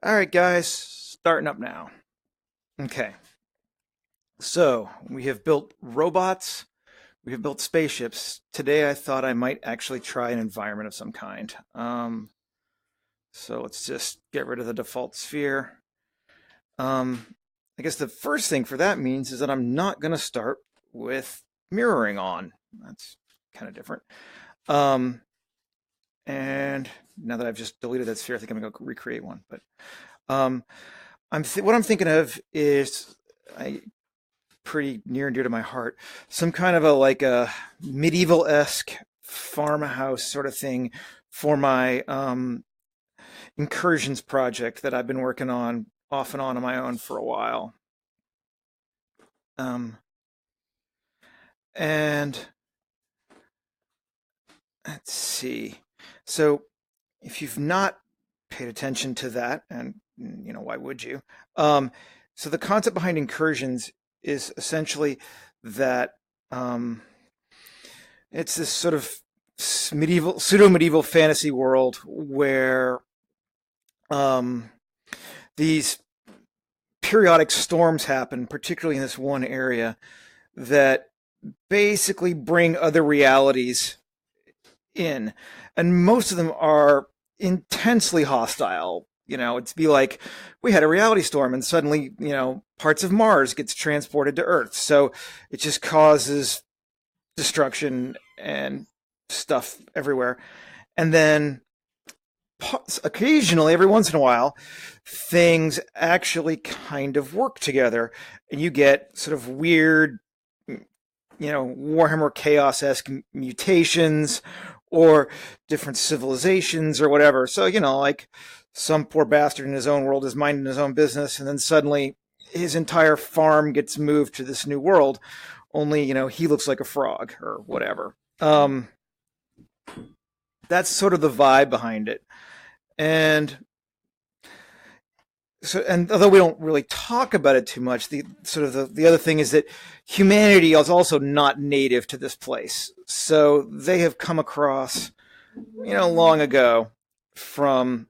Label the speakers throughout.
Speaker 1: All right, guys, starting up now. Okay, so we have built robots, we have built spaceships. Today, I thought I might actually try an environment of some kind. So let's just get rid of the default sphere. Um, I guess the first thing for that means is that I'm not going to start with mirroring on. That's kind of different. Um, and now that I've just deleted that sphere, I think I'm going to go recreate one. But um, what I'm thinking of is pretty near and dear to my heart. Some kind of a medieval-esque farmhouse sort of thing for my Incursions project that I've been working on off and on my own for a while. Um, and let's see. So if you've not paid attention to that, and why would you? Um, so the concept behind Incursions is essentially that it's this sort of medieval, pseudo-medieval fantasy world where um, these periodic storms happen, particularly in this one area, that basically bring other realities in, and most of them are intensely hostile. It's be like we had a reality storm, and suddenly, parts of Mars gets transported to Earth, so it just causes destruction and stuff everywhere. And then occasionally, every once in a while, things actually kind of work together, and you get sort of weird, Warhammer Chaos-esque mutations or different civilizations or whatever. So, like some poor bastard in his own world is minding his own business, and then suddenly his entire farm gets moved to this new world. Only, he looks like a frog or whatever. That's sort of the vibe behind it. And and although we don't really talk about it too much, the other thing is that humanity is also not native to this place. So they have come across, long ago from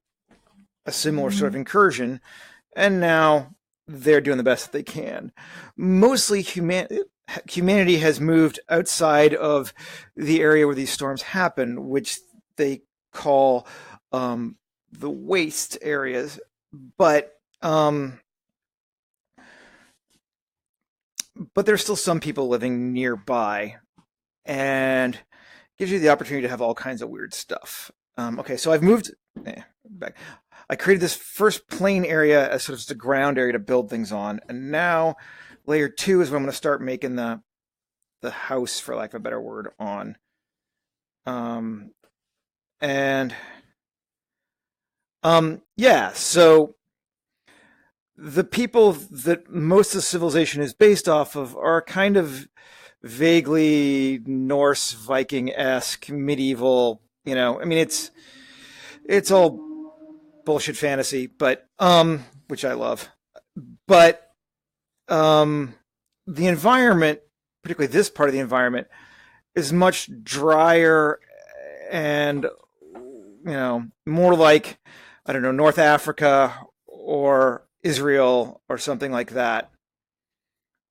Speaker 1: a similar sort of incursion, and now they're doing the best that they can. Mostly humanity has moved outside of the area where these storms happen, which they call the waste areas. But um, but there's still some people living nearby, and gives you the opportunity to have all kinds of weird stuff. Okay, so I've moved back. I created this first plane area as sort of just a ground area to build things on, and now layer two is where I'm going to start making the house, for lack of a better word, on. Um, and yeah, so the people that most of civilization is based off of are kind of vaguely Norse Viking-esque medieval. I mean, it's all bullshit fantasy, but which I love. But the environment, particularly this part of the environment, is much drier and more like, I don't know, North Africa or Israel or something like that.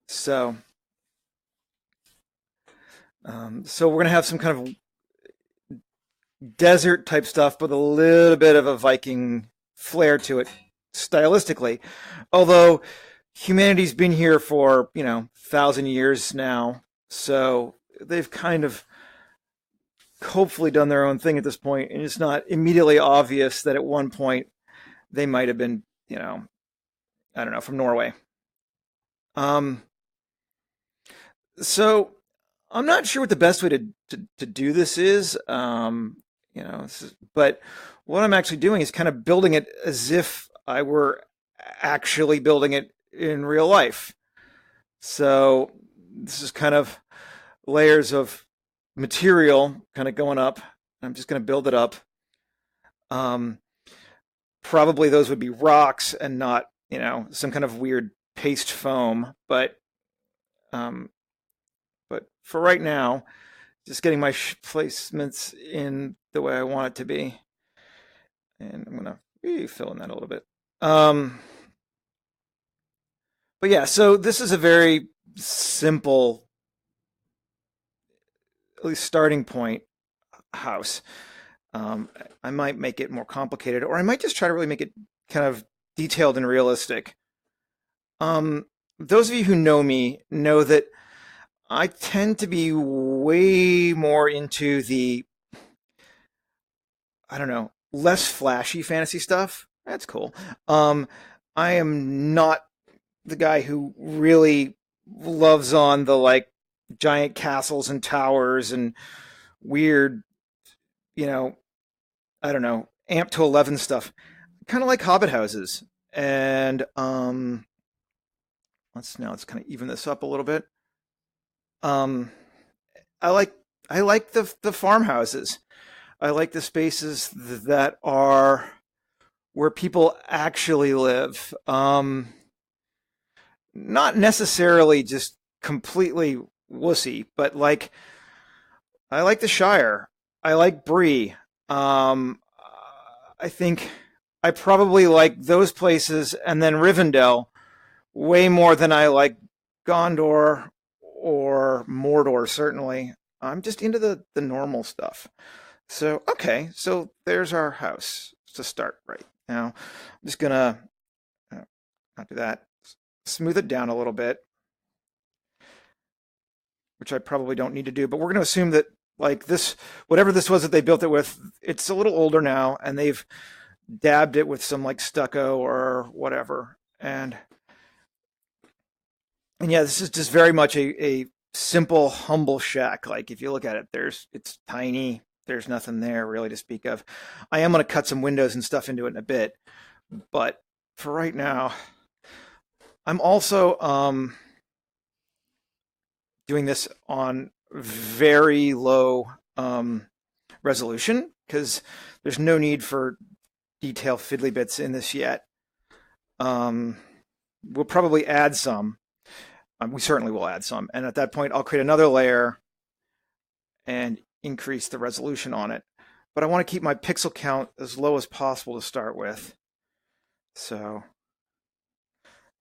Speaker 1: So so we're gonna have some kind of desert type stuff, with a little bit of a Viking flair to it stylistically. Although humanity's been here for 1,000 years now, so they've kind of hopefully done their own thing at this point, and it's not immediately obvious that at one point they might have been, I don't know, from Norway. Um, so I'm not sure what the best way to do this is. But what I'm actually doing is kind of building it as if I were actually building it in real life. So this is kind of layers of material kind of going up. I'm just going to build it up. Um, Probably those would be rocks and not, some kind of weird paste foam. Um, but for right now, just getting my placements in the way I want it to be. And I'm going to fill in that a little bit. Um, but yeah, so this is a very simple, at least starting point house. Um, I might make it more complicated, or I might just try to really make it kind of detailed and realistic. Um, those of you who know me know that I tend to be way more into the, I don't know, less flashy fantasy stuff. That's cool. Um, I am not the guy who really loves on the like giant castles and towers and weird, you know, I don't know, amp to 11 stuff. Kind of like hobbit houses. And let's kind of even this up a little bit. Um, I like I like the farmhouses. I like the spaces that are where people actually live. Not necessarily just completely wussy, but like I like the Shire. I like Bree. Um, I think I probably like those places and then Rivendell way more than I like Gondor or Mordor, certainly. I'm just into the normal stuff. So, okay, so there's our house to start right now. I'm just gonna not do that. Smooth it down a little bit, which I probably don't need to do, but we're gonna assume that like this, whatever this was that they built it with, it's a little older now, and they've dabbed it with some like stucco or whatever. And yeah, this is just very much a simple, humble shack. Like if you look at it, it's tiny. There's nothing there really to speak of. I am going to cut some windows and stuff into it in a bit, but for right now, I'm also doing this on very low resolution because there's no need for detail fiddly bits in this yet. Um, we'll probably add some. We certainly will add some, and at that point, I'll create another layer and increase the resolution on it. But I want to keep my pixel count as low as possible to start with. So,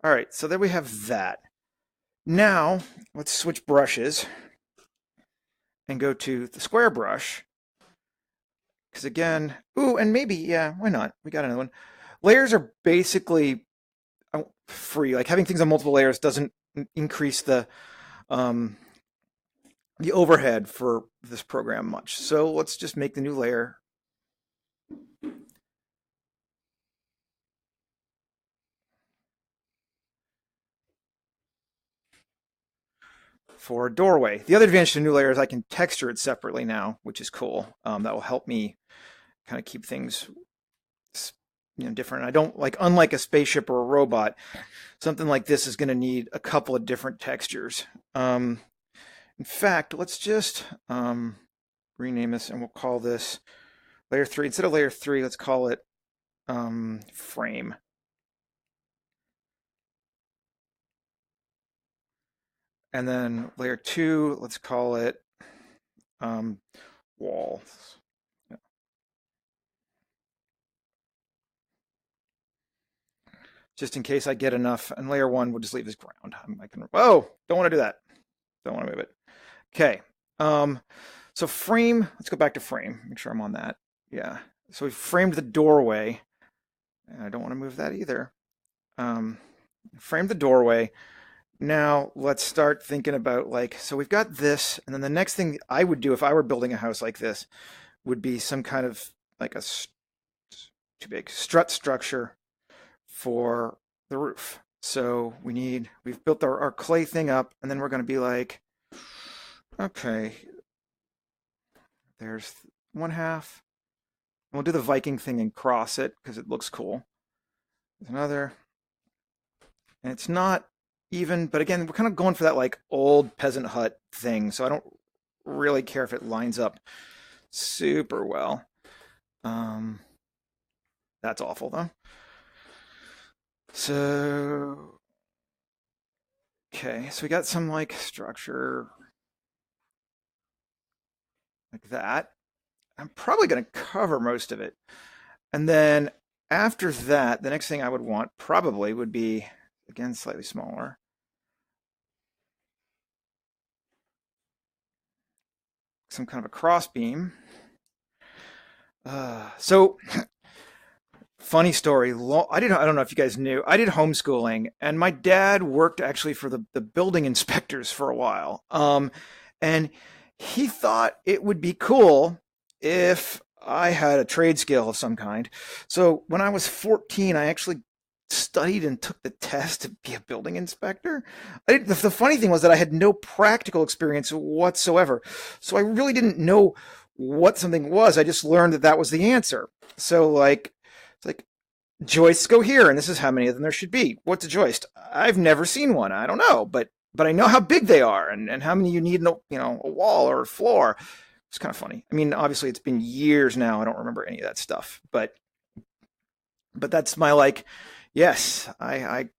Speaker 1: all right, so there we have that. Now, let's switch brushes and go to the square brush. Because again, ooh, and maybe, yeah, why not? We got another one. Layers are basically free. Like having things on multiple layers doesn't increase um, the overhead for this program much. So let's just make the new layer. For a doorway. The other advantage to the new layer is I can texture it separately now, which is cool. That will help me kind of keep things different. I don't like, unlike a spaceship or a robot, something like this is going to need a couple of different textures. In fact, let's just rename this and we'll call this layer 3. Instead of layer 3, let's call it frame. And then layer 2, let's call it wall. Just in case I get enough. And layer 1, we'll just leave as ground. Oh, don't want to do that. Don't want to move it. Okay. So frame, let's go back to frame. Make sure I'm on that. Yeah. So we framed the doorway. And I don't want to move that either. Frame the doorway. Now let's start thinking about like, so we've got this, and then the next thing I would do if I were building a house like this would be some kind of like too big strut structure for the roof. So we've built our clay thing up, and then we're going to be like, okay, there's one half. We'll do the Viking thing and cross it because it looks cool. There's another. And it's not even, but again, we're kind of going for that like old peasant hut thing. So I don't really care if it lines up super well. That's awful though. So, okay, so we got some like structure like that. I'm probably going to cover most of it. And then after that, the next thing I would want probably would be, again, slightly smaller, some kind of a cross beam. So funny story. I don't know if you guys knew. I did homeschooling, and my dad worked actually for the building inspectors for a while. And he thought it would be cool if I had a trade skill of some kind. So when I was 14, I actually studied and took the test to be a building inspector. The funny thing was that I had no practical experience whatsoever. So I really didn't know what something was. I just learned that that was the answer. So like, it's like joists go here, and this is how many of them there should be. What's a joist? I've never seen one. I don't know, but I know how big they are and how many you need in a wall or a floor. It's kind of funny. I mean, obviously it's been years now. I don't remember any of that stuff, but that's my like, yes, I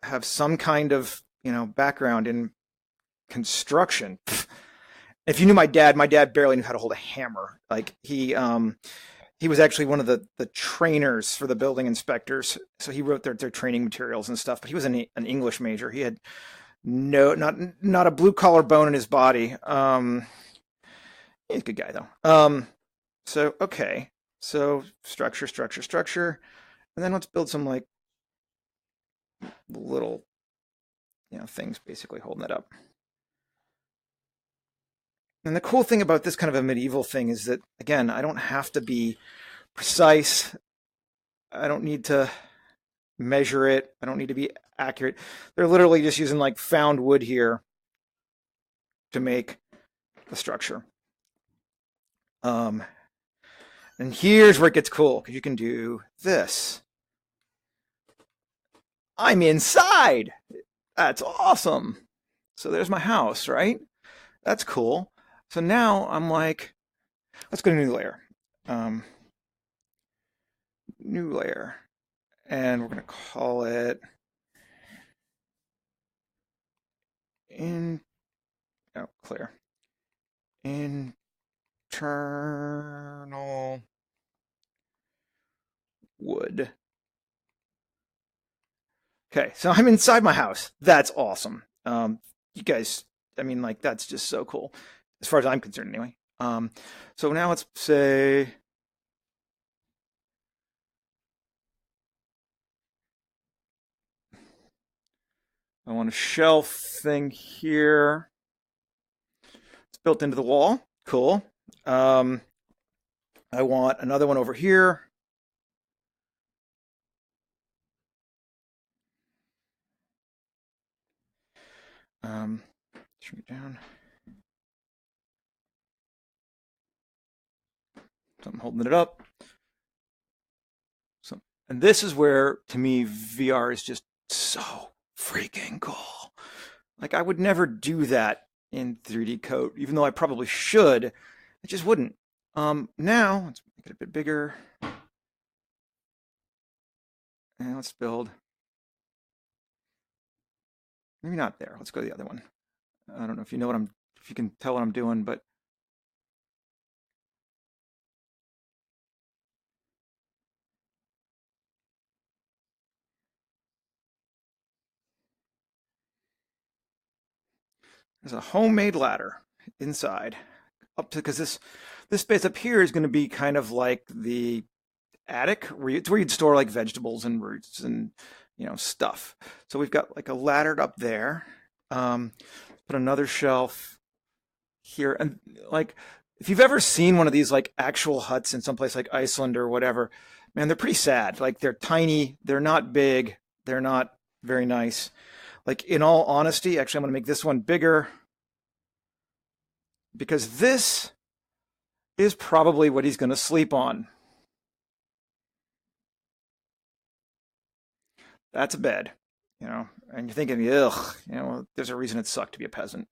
Speaker 1: have some kind of background in construction. If you knew my dad barely knew how to hold a hammer. Like he was actually one of the trainers for the building inspectors. So he wrote their training materials and stuff. But he was an English major. He had no not a blue collar bone in his body. He's a good guy though. So okay, so structure, and then let's build some like little things basically holding that up. And the cool thing about this kind of a medieval thing is that again, I don't have to be precise. I don't need to measure it. I don't need to be accurate. They're literally just using like found wood here to make the structure. And here's where it gets cool because you can do this. I'm inside. That's awesome. So there's my house, right? That's cool. So now I'm like, let's go to new layer. New layer. And we're going to call it clear. Internal wood. Okay, so I'm inside my house. That's awesome. You guys, I mean, like, that's just so cool, as far as I'm concerned, anyway. So now let's say I want a shelf thing here. It's built into the wall. Cool. I want another one over here. Shrink it down. So I'm holding it up. So, and this is where, to me, VR is just so freaking cool. Like, I would never do that in 3D code, even though I probably should. I just wouldn't. Now, let's make it a bit bigger. And let's build. Maybe not there. Let's go to the other one. I don't know if you know if you can tell what I'm doing, but there's a homemade ladder inside up to because this space up here is going to be kind of like the attic it's where you'd store like vegetables and roots and stuff. So we've got like a ladder up there. Put another shelf here, and like if you've ever seen one of these like actual huts in someplace like Iceland or whatever, man, they're pretty sad. Like they're tiny, they're not big, they're not very nice. Like in all honesty, actually, I'm going to make this one bigger because this is probably what he's going to sleep on. That's a bed, and you're thinking, ugh, there's a reason it sucked to be a peasant.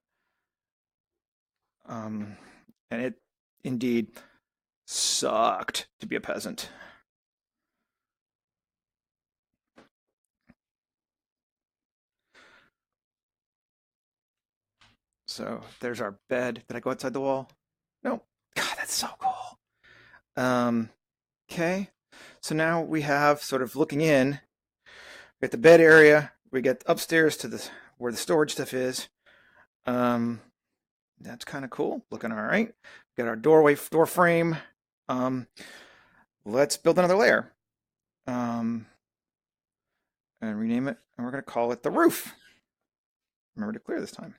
Speaker 1: Um, and it indeed sucked to be a peasant. So there's our bed. Did I go outside the wall? No. God, that's so cool. Okay. So now we have sort of looking in, we got the bed area, we get upstairs to the where the storage stuff is. Um, that's kind of cool, looking all right. Got our door frame. Um, let's build another layer um, and rename it, and we're going to call it the roof. Remember to clear this time.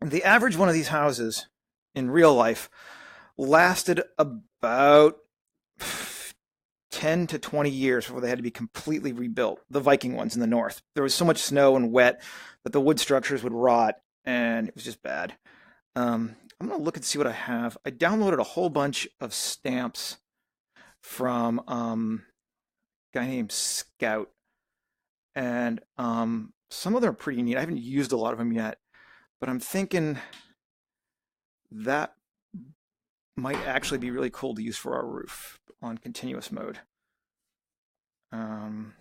Speaker 1: The average one of these houses in real life lasted about 10 to 20 years before they had to be completely rebuilt. The Viking ones in the north. There was so much snow and wet that the wood structures would rot, and it was just bad. I'm going to look and see what I have. I downloaded a whole bunch of stamps from a guy named Scout, and some of them are pretty neat. I haven't used a lot of them yet, but I'm thinking that might actually be really cool to use for our roof on continuous mode. Because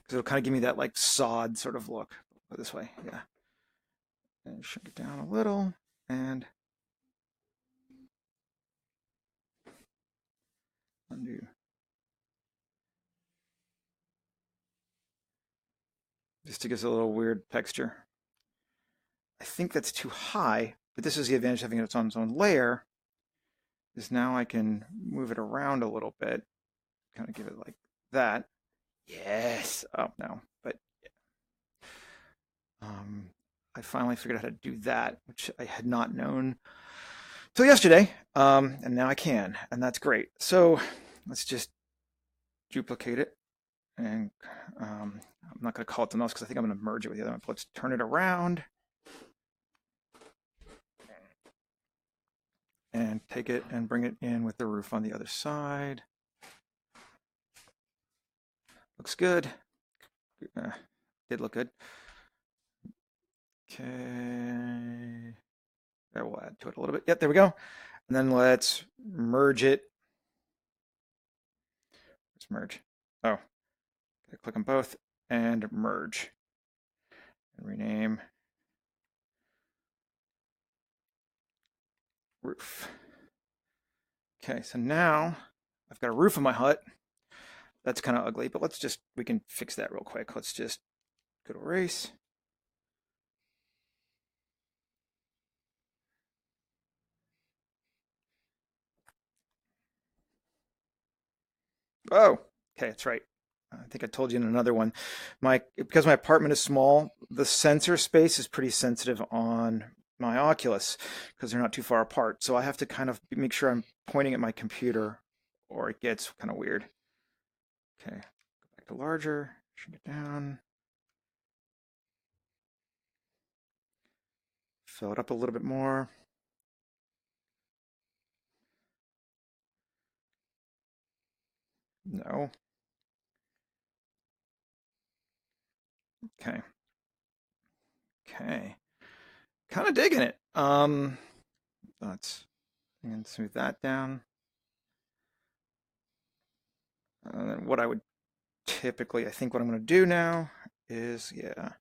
Speaker 1: it'll kind of give me that like sod sort of look. Go this way, yeah. And shrink it down a little, and undo. Just to give us a little weird texture. I think that's too high, but this is the advantage of having it on its own layer, is now I can move it around a little bit, kind of give it like that. Yes. Oh, no. But I finally figured out how to do that, which I had not known till yesterday, and now I can, and that's great. So let's just duplicate it, and I'm not going to call it something else because I think I'm going to merge it with the other one. Let's turn it around and take it and bring it in with the roof on the other side. Looks good. Did look good. Okay. There, we'll add to it a little bit. Yep, there we go. And then let's merge it. Let's merge. Oh, click on both and merge. And rename roof. Okay, so now I've got a roof on my hut. That's kind of ugly, but we can fix that real quick. Let's just go to erase. Oh, okay, that's right. I think I told you in another one. Because my apartment is small, the sensor space is pretty sensitive on my Oculus because they're not too far apart. So I have to kind of make sure I'm pointing at my computer or it gets kind of weird. Okay, go back to larger, shrink it down. Fill it up a little bit more. No. Okay. Okay. Kind of digging it. Let's and smooth that down. And then what I would typically, I think what I'm going to do now is, yeah.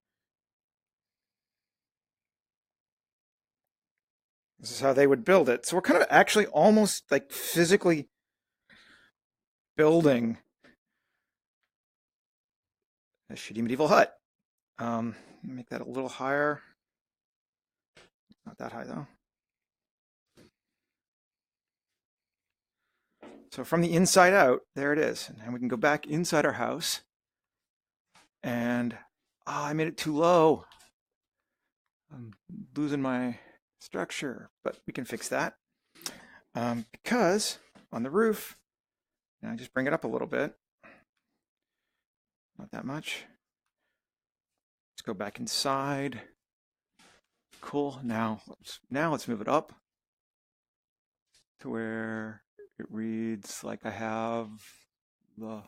Speaker 1: This is how they would build it. So we're kind of actually almost like physically building a shitty medieval hut. Make that a little higher. Not that high though. So from the inside out, there it is. And we can go back inside our house. And I made it too low. I'm losing my structure, but we can fix that. Because on the roof, I just bring it up a little bit. Not that much. Let's go back inside. Cool. Now let's move it up to where it reads like I have the.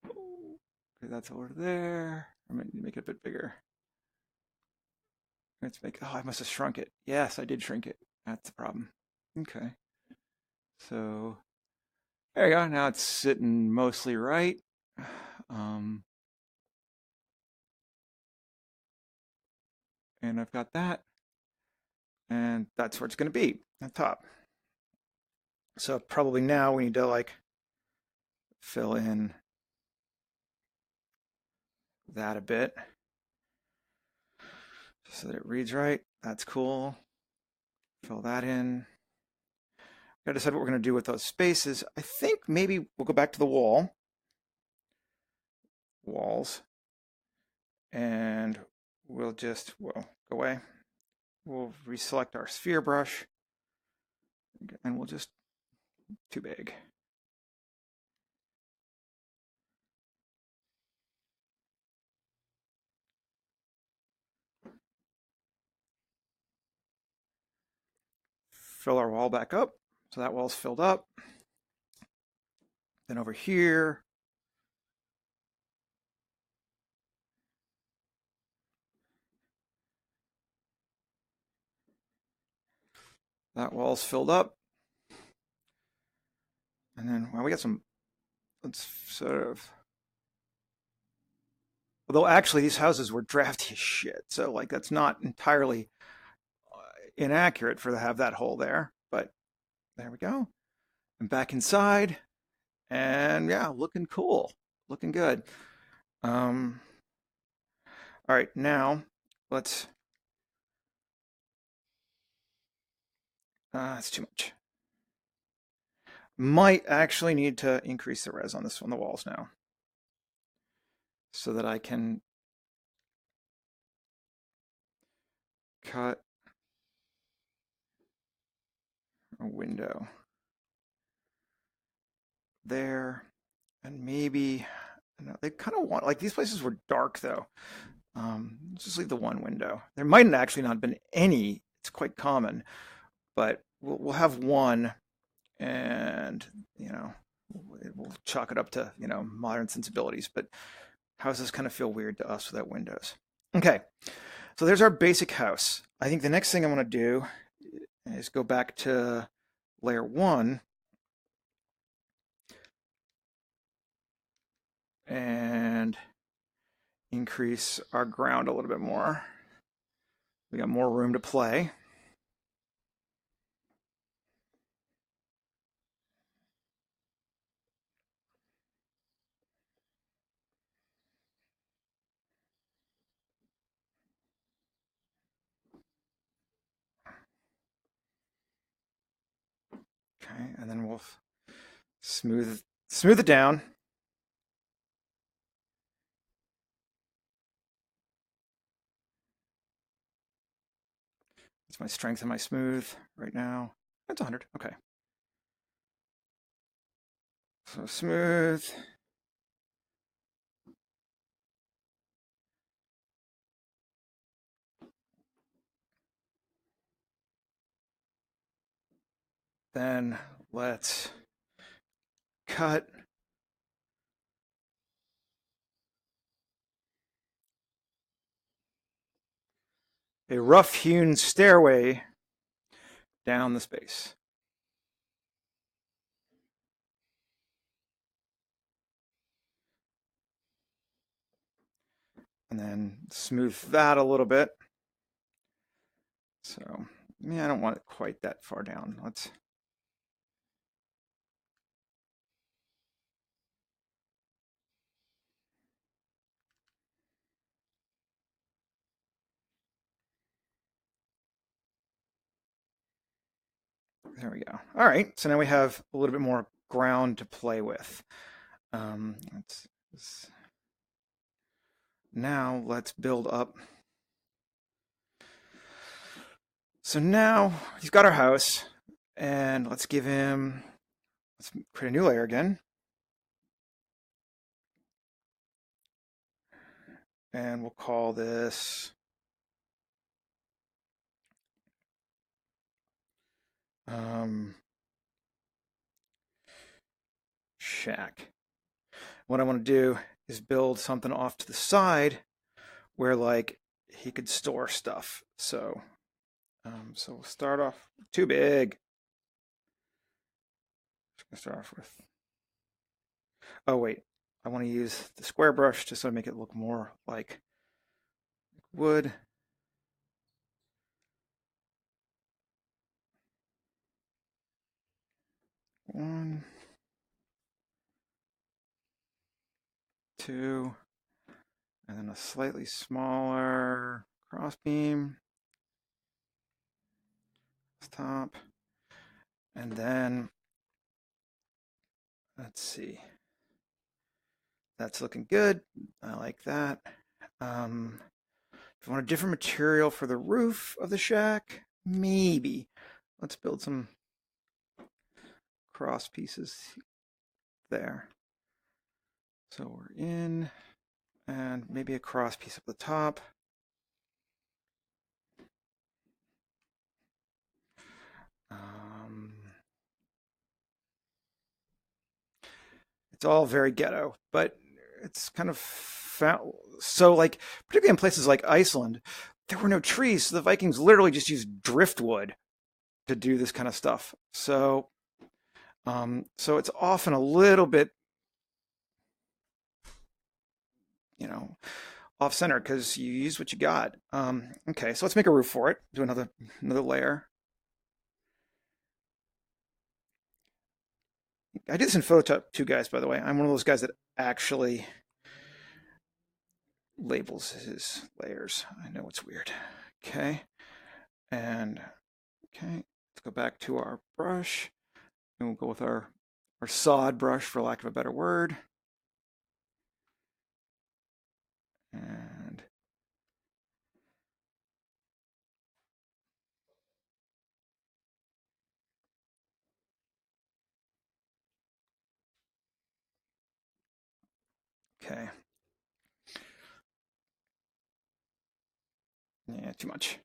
Speaker 1: Okay, that's over there. I'm gonna make it a bit bigger. Let's make. Oh, I must have shrunk it. Yes, I did shrink it. That's the problem. Okay. So there you go. Now it's sitting mostly right. And I've got that. And that's where it's going to be at the top. So probably now we need to like fill in that a bit so that it reads right. That's cool. Fill that in. Gotta decide what we're going to do with those spaces. I think maybe we'll go back to the walls, and we'll just, well, go away. We'll reselect our sphere brush, and we'll just, too big. Fill our wall back up. So that wall's filled up. Then over here, that wall's filled up. And then, well, we got some, let's sort of, although actually these houses were drafty as shit. So like that's not entirely inaccurate for to have that hole there, but there we go. And back inside, and yeah, looking cool, looking good. All right, now let's, that's too much. Might actually need to increase the res on this on the walls now so that I can cut a window there, and maybe, no, they kind of want, like these places were dark though. Just leave the one window. There might actually not have been any, it's quite common, but we'll have one, and you know, we'll chalk it up to, you know, modern sensibilities, but houses kind of feel weird to us without windows. Okay, so there's our basic house. I think the next thing I want to do is go back to layer 1 and increase our ground a little bit more. We got more room to play. Okay, and then we'll smooth it down. That's my strength and my smooth right now. That's 100. Okay. So smooth. Then let's cut a rough-hewn stairway down the space. And then smooth that a little bit. So, yeah, I don't want it quite that far down. Let's, there we go. All right, so now we have a little bit more ground to play with. Now let's build up. So now he's got our house, and let's give him, let's create a new layer again. And we'll call this shack. What I want to do is build something off to the side where like he could store stuff. So, so we'll start off too big. Just gonna start off with. Oh wait, I want to use the square brush just so I make it look more like wood. 1, 2, and then a slightly smaller crossbeam. Top. And then, let's see. That's looking good. I like that. If you want a different material for the roof of the shack, maybe. Let's build some cross pieces there. So we're in, and maybe a cross piece up the top. It's all very ghetto, but it's kind of found, so like particularly in places like Iceland, there were no trees, so the Vikings literally just used driftwood to do this kind of stuff. So it's often a little bit, you know, off center because you use what you got. Okay, so let's make a roof for it. Do another layer. I did this in Photoshop too, guys. By the way, I'm one of those guys that actually labels his layers. I know it's weird. Okay, and okay, let's go back to our brush, and we'll go with our sod brush, for lack of a better word. And okay, yeah, too much.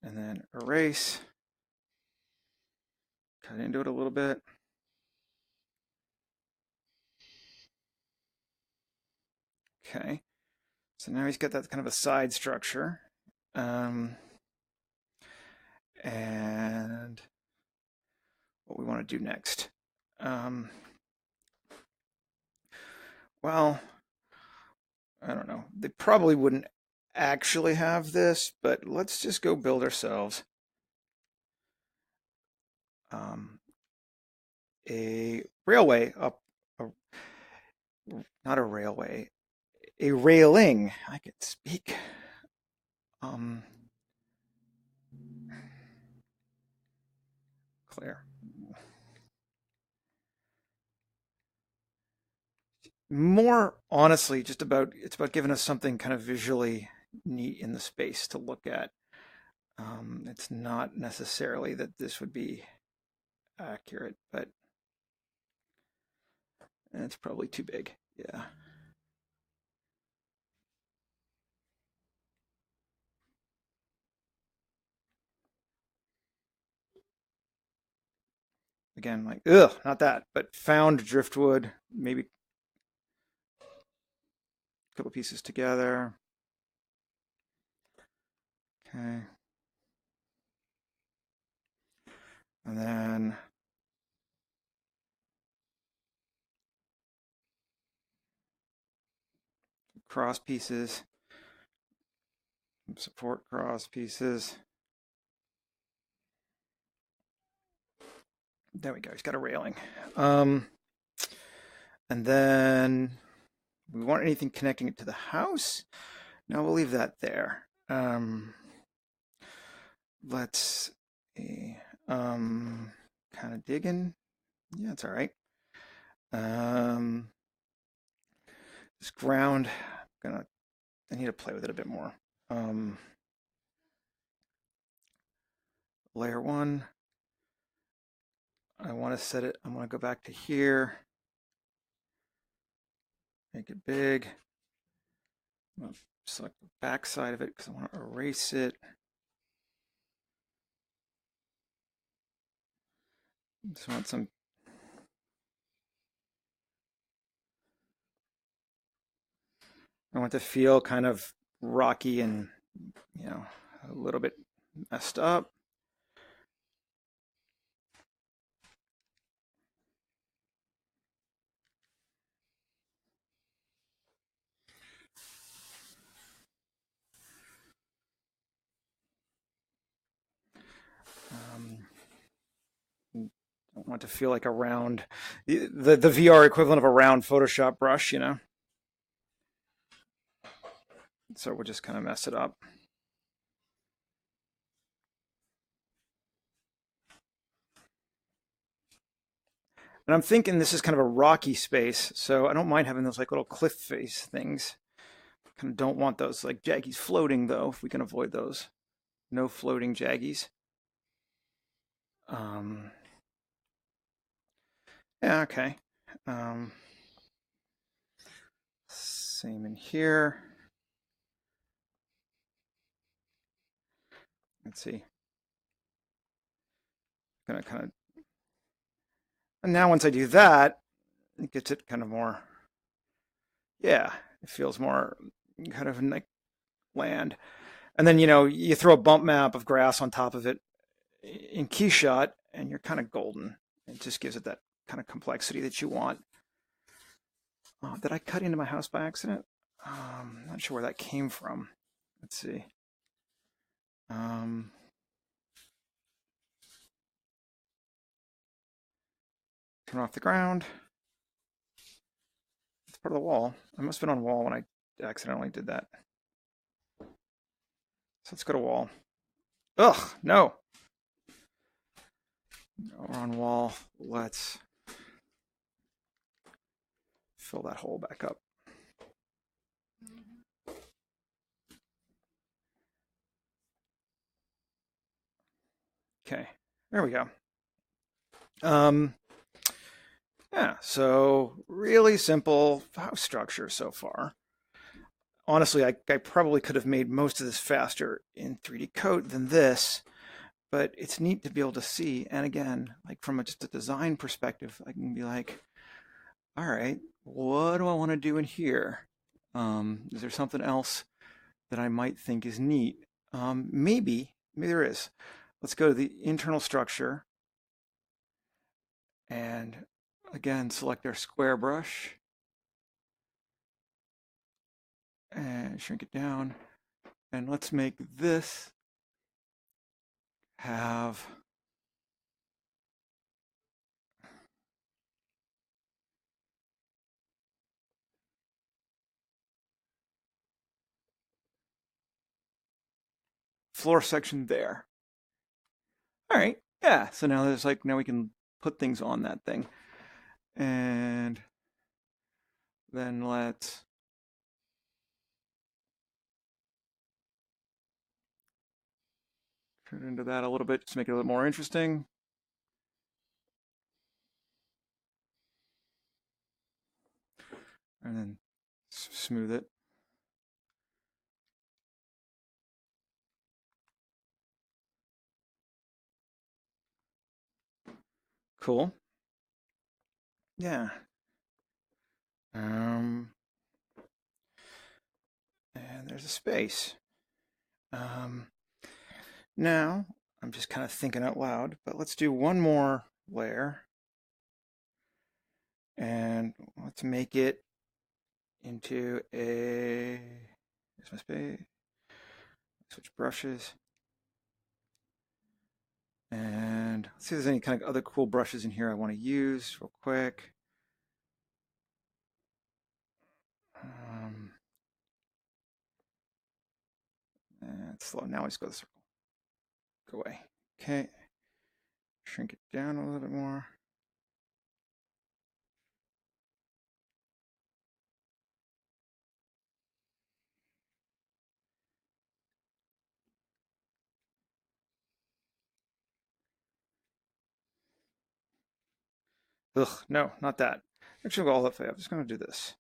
Speaker 1: And then erase, cut into it a little bit. Okay, so now he's got that kind of a side structure. And what we want to do next. Well, I don't know. They probably wouldn't actually have this, but let's just go build ourselves a railway up, not a railway, a railing. I can speak. Claire. More honestly, just about it's about giving us something kind of visually neat in the space to look at. It's not necessarily that this would be accurate, but it's probably too big. Yeah. Again, like, ugh, not that, but found driftwood, maybe a couple pieces together. Okay. And then cross pieces, support cross pieces. There we go. He's got a railing. And then we want anything connecting it to the house. No, we'll leave that there. Let's kind of digging. Yeah, it's all right. This ground, I need to play with it a bit more. Layer 1. I want to set it, I want to go back to here. Make it big. I'm going to select the back side of it because I want to erase it. Just want some. I want to feel kind of rocky and, a little bit messed up. I want it to feel like a round, the VR equivalent of a round Photoshop brush, you know? So we'll just kind of mess it up. And I'm thinking this is kind of a rocky space, so I don't mind having those like little cliff face things. Kind of don't want those like jaggies floating though, if we can avoid those. No floating jaggies. Yeah, okay. Same in here. Let's see. Gonna kind of, and now once I do that, it gets it kind of more, yeah, it feels more kind of like land. And then, you know, you throw a bump map of grass on top of it in Keyshot, and you're kind of golden. It just gives it that kind of complexity that you want. Oh, did I cut into my house by accident? Not sure where that came from. Let's see. Turn off the ground. It's part of the wall. I must have been on wall when I accidentally did that. So let's go to wall. Ugh, no. No, we're on wall. Let's fill that hole back up. Okay, there we go. Yeah, so really simple house structure so far. Honestly, I probably could have made most of this faster in 3D Coat than this, but it's neat to be able to see. And again, like from just a design perspective, I can be like, all right, what do I want to do in here? Is there something else that I might think is neat? Maybe there is. Let's go to the internal structure and again, select our square brush and shrink it down. And let's make this have floor section there. All right, yeah, so now there's like, now we can put things on that thing. And then let's turn into that a little bit to make it a little more interesting. And then smooth it. Cool. Yeah. And there's a space. Now, I'm just kind of thinking out loud, but let's do one more layer. And let's make it into a, here's my space, switch brushes. And let's see if there's any kind of other cool brushes in here I want to use real quick. And slow. Now let's go to the circle. Go away. Okay. Shrink it down a little bit more. Ugh, no, not that. Actually, go all that way. I'm just going to do this.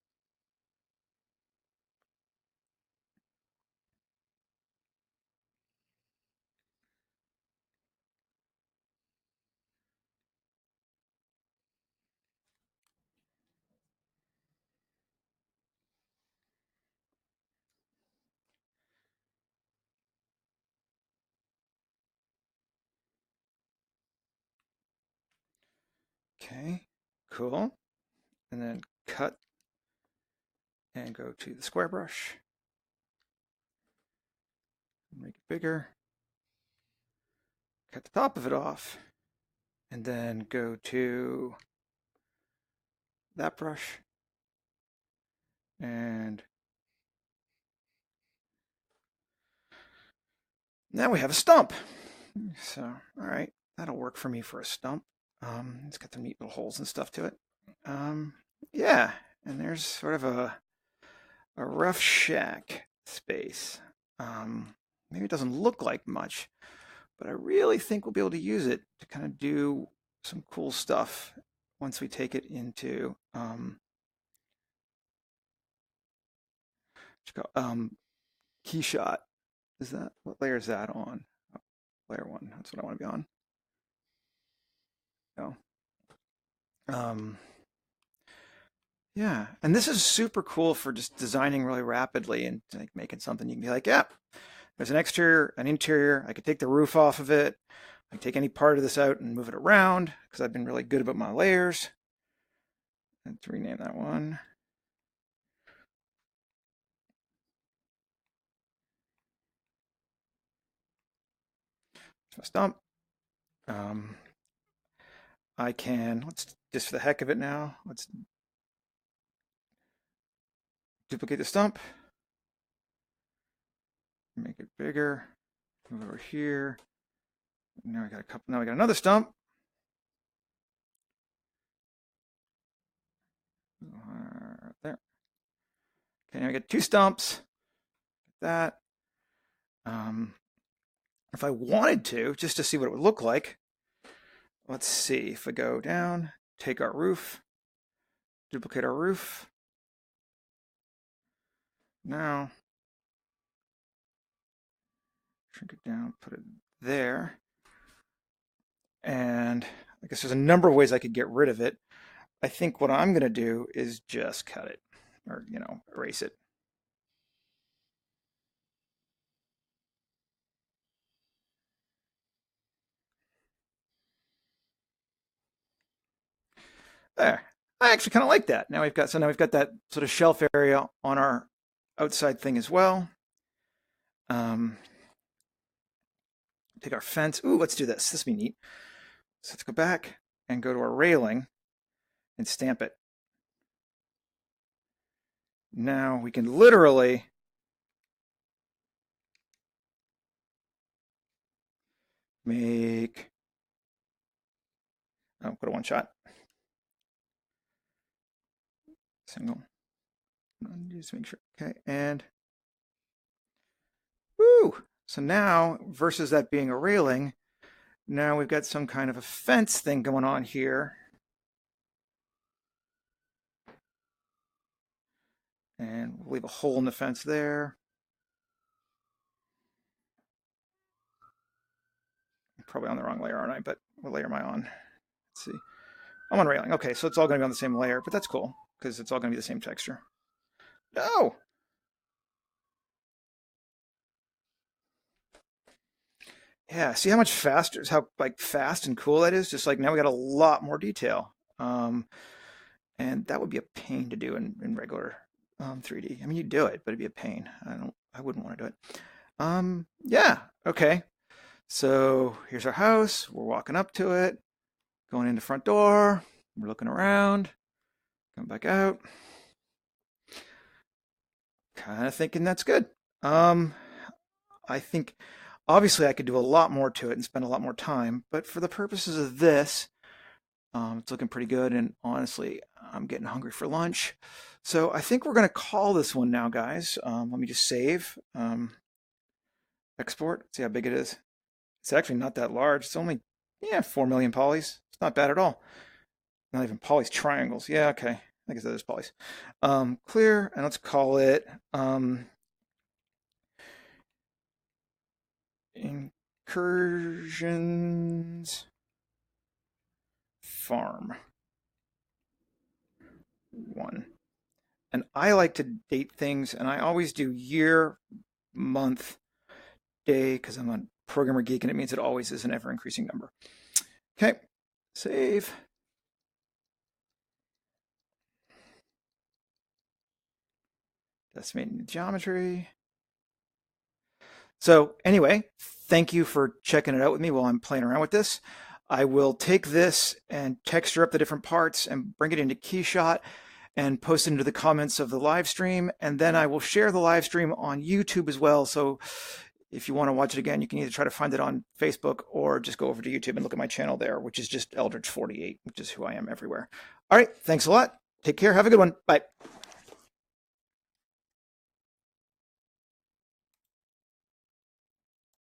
Speaker 1: Okay, cool. And then cut and go to the square brush. Make it bigger. Cut the top of it off. and then go to that brush, and now we have a stump. So, all right, that'll work for me for a stump. It's got some neat little holes and stuff to it. Yeah, and there's sort of a rough shack space. Maybe it doesn't look like much, but I really think we'll be able to use it to kind of do some cool stuff once we take it into Keyshot. Is that, what layer is that on? Oh, layer 1. That's what I want to be on. No. Yeah, and this is super cool for just designing really rapidly and like making something you can be like, yeah, there's an exterior, an interior. I could take the roof off of it. I can take any part of this out and move it around because I've been really good about my layers. Let's rename that one. It's my stump. I can, let's just for the heck of it now, let's duplicate the stump, make it bigger, move over here. Now we got a couple, now we got another stump. There. Okay, now we got 2 stumps. That. If I wanted to, just to see what it would look like, let's see, if I go down, take our roof, duplicate our roof. Now, shrink it down, put it there. And I guess there's a number of ways I could get rid of it. I think what I'm going to do is just cut it, or, erase it. There. I actually kind of like that. Now we've got that sort of shelf area on our outside thing as well. Take our fence. Ooh, let's do this. This will be neat. So let's go back and go to our railing and stamp it. Now we can literally make, go to one shot. Single. Just make sure. Okay, and woo! So now, versus that being a railing, now we've got some kind of a fence thing going on here. And we'll leave a hole in the fence there. I'm probably on the wrong layer, aren't I? But what layer am I on? Let's see. I'm on railing. Okay, so it's all going to be on the same layer, but that's cool because it's all going to be the same texture. No! Yeah, see how much faster, how like fast and cool that is? Just like now we got a lot more detail. And that would be a pain to do in regular 3D. I mean, you do it, but it'd be a pain. I wouldn't want to do it. Yeah, okay. So here's our house. We're walking up to it, going in the front door. We're looking around, come back out. Kind of thinking that's good. I think obviously I could do a lot more to it and spend a lot more time, but for the purposes of this, it's looking pretty good. And honestly, I'm getting hungry for lunch. So I think we're going to call this one now, guys. Let me just save, export, see how big it is. It's actually not that large. It's only, 4 million polys. It's not bad at all. Not even polys, triangles. Yeah, okay. I guess that is polys. Clear, and let's call it Incursions Farm 1. And I like to date things, and I always do year, month, day, because I'm a programmer geek, and it means it always is an ever-increasing number. Okay, save. Decimating the geometry. So anyway, thank you for checking it out with me while I'm playing around with this. I will take this and texture up the different parts and bring it into Keyshot and post it into the comments of the live stream. And then I will share the live stream on YouTube as well. So if you want to watch it again, you can either try to find it on Facebook or just go over to YouTube and look at my channel there, which is just Eldritch48, which is who I am everywhere. All right. Thanks a lot. Take care. Have a good one. Bye.